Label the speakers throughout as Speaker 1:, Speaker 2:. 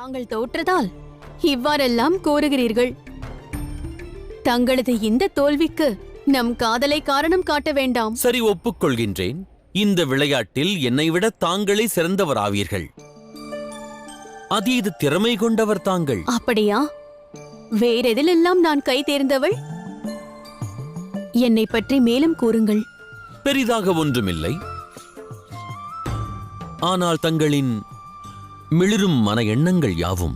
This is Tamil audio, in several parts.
Speaker 1: தாங்கள் தோற்றதால் இவ்வாறெல்லாம் கோருகிறீர்கள். தங்களது இந்த தோல்விக்கு நம் காதலை காரணம் காட்ட வேண்டாம்.
Speaker 2: சரி, ஒப்புக்கொள்கின்றேன். இந்த விளையாட்டில் என்னை விட தாங்களே சிறந்தவராவீர்கள். அதீத திறமை கொண்டவர் தாங்கள்.
Speaker 1: அப்படியா? வேறெதிலெல்லாம் நான் கை தேர்ந்தவள்? என்னை பற்றி மேலும் கூறுங்கள்.
Speaker 2: பெரிதாக ஒன்றுமில்லை. ஆனால் தங்களின் மிளிரும் மன எண்ணங்கள் யாவும்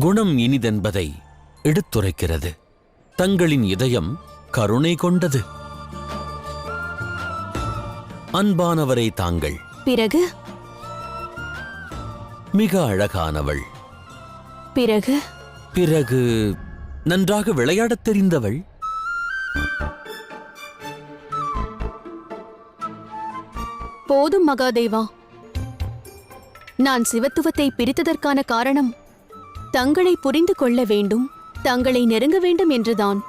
Speaker 2: குணம் இனிதென்பதை எடுத்துரைக்கிறது. தங்களின் இதயம் கருணை கொண்டது. அன்பானவரை தாங்கள்.
Speaker 1: பிறகு?
Speaker 2: மிக அழகானவள்.
Speaker 1: பிறகு?
Speaker 2: பிறகு நன்றாக விளையாடத் தெரிந்தவள்.
Speaker 1: போதும் மகாதேவா. நான் சிவத்துவத்தை பிரித்ததற்கான காரணம் தங்களை புரிந்து கொள்ள வேண்டும், தங்களை நெருங்க வேண்டும் என்றுதான்.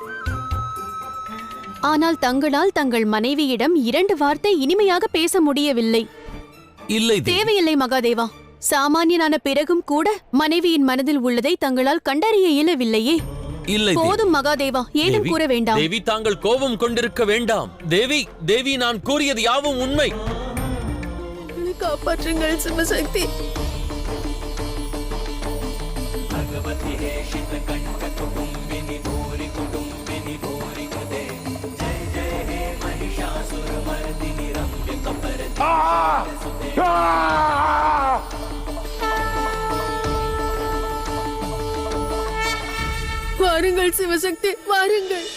Speaker 1: ஆனால் தங்களால் தங்கள் மனைவியிடம் 2 வார்த்தை இனிமையாக பேச முடியவில்லை.
Speaker 2: இல்லை,
Speaker 1: தேவையில்லை மகாதேவா. சாமானியனான பிறகும் கூட மனைவியின் மனதில் உள்ளதை தங்களால் கண்டறிய இயலவில்லையே.
Speaker 2: இல்லை,
Speaker 1: போதும் மகாதேவா, ஏதும் கூற வேண்டாம்.
Speaker 2: தேவி, தாங்கள் கோபம் கொண்டிருக்க வேண்டாம். தேவி, தேவி, நான் கூறியது யாவும் உண்மை.
Speaker 1: காப்பாற்றுங்கள் சிவசக்தி. வாருங்கள் சிவசக்தி, வாருங்கள்.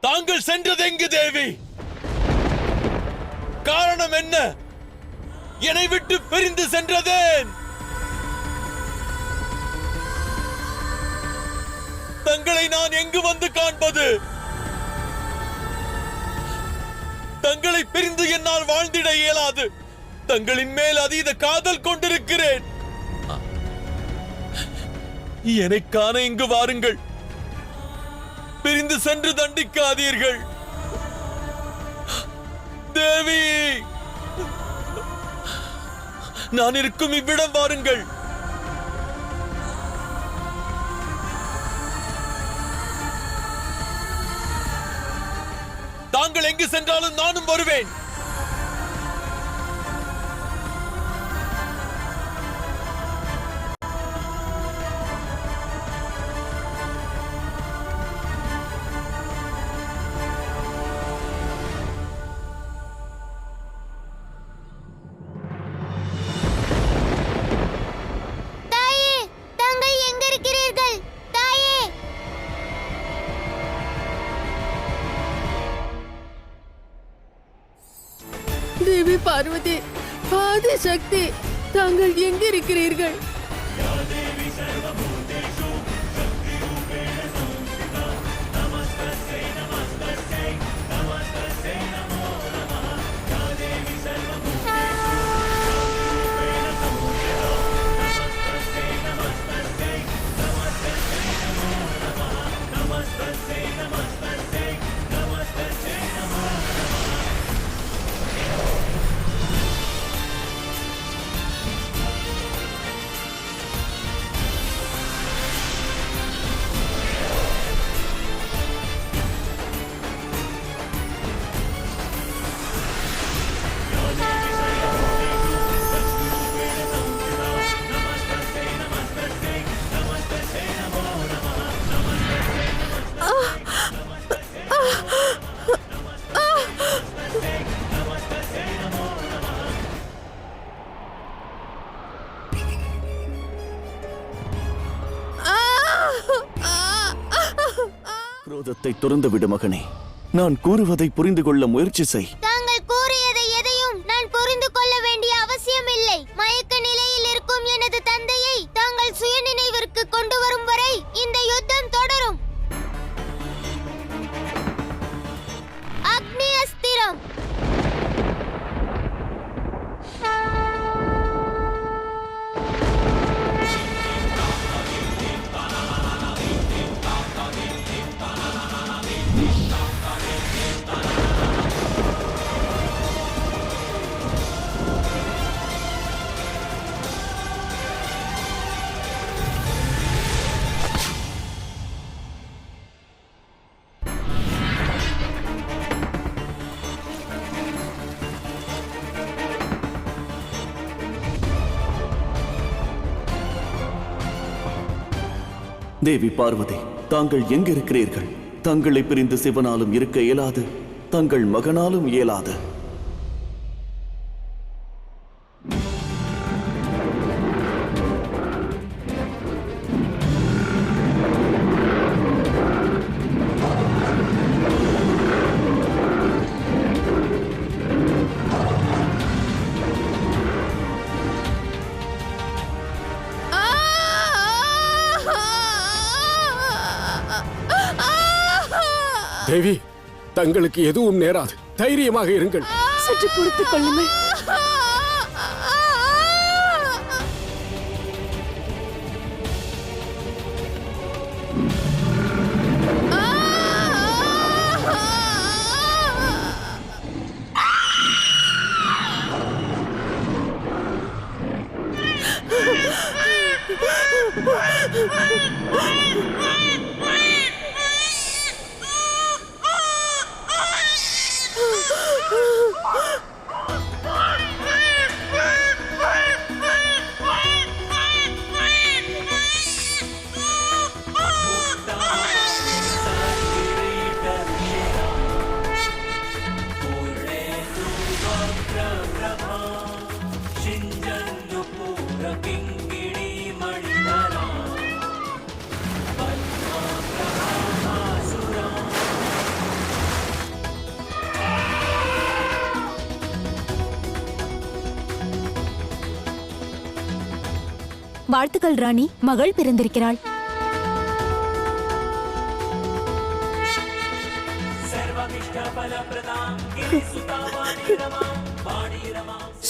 Speaker 2: தாங்கள் சென்றது எங்கு தேவி? காரணம் என்ன? என்னை விட்டு பிரிந்து சென்றதேன்? தங்களை நான் எங்கு வந்து காண்பது? தங்களை பிரிந்து என்னால் வாழ்ந்திட இயலாது. தங்களின் மேல் அதீத காதல் கொண்டிருக்கிறேன். என்னை காண இங்கு வாருங்கள். பிரிந்து சென்று தண்டிக்காதீர்கள் தேவி. நான் இருக்கும் இவ்விடம் வாருங்கள். தாங்கள் எங்கு சென்றாலும் நானும் வருவேன்.
Speaker 3: தேவி பார்வதி, ஆதி சக்தி, தாங்கள் எங்கிருக்கிறீர்கள்?
Speaker 4: குரோதத்தை துறந்து விடு மகனே. நான் கூறுவதை புரிந்து கொள்ள முயற்சி செய்.
Speaker 5: தாங்கள் கூறியதை எதையும் நான் புரிந்து கொள்ள வேண்டிய அவசியமில்லை. மயக்க நிலையில் இருக்கும் எனது தந்தையை தாங்கள் சுயநினைவிற்கு கொண்டு வரும் வரை இந்த யுத்தம் தொடரும். அக்னி அஸ்திரம்.
Speaker 4: தேவி பார்வதி, தாங்கள் எங்கிருக்கிறீர்கள்? தங்களை பிரிந்து சிவனாலும் இருக்க இயலாது, தங்கள் மகனாலும் இயலாது.
Speaker 6: தேவி, தங்களுக்கு எதுவும் நேராது. தைரியமாக இருங்கள்.
Speaker 3: சற்று பொறுத்துக் கொள்ளுங்கள்.
Speaker 1: வாழ்த்துக்கள் ராணி, மகள் பிறந்திருக்கிறாள்.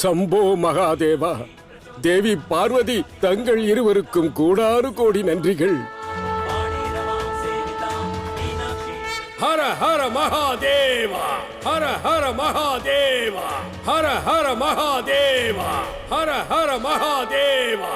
Speaker 6: சம்போ மகாதேவா, தேவி பார்வதி, தங்கள் இருவருக்கும் கோடானு கோடி நன்றிகள். ஹர ஹர மகாதேவா, ஹர ஹர மகாதேவா, ஹர ஹர மகாதேவா, ஹர ஹர மகாதேவா.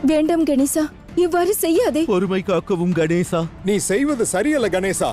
Speaker 3: வேண்டாம் கணேசா, இவ்வாறு செய்யாதே.
Speaker 7: பொறுமை காக்கவும் கணேசா.
Speaker 8: நீ செய்வது சரியல்ல கணேசா.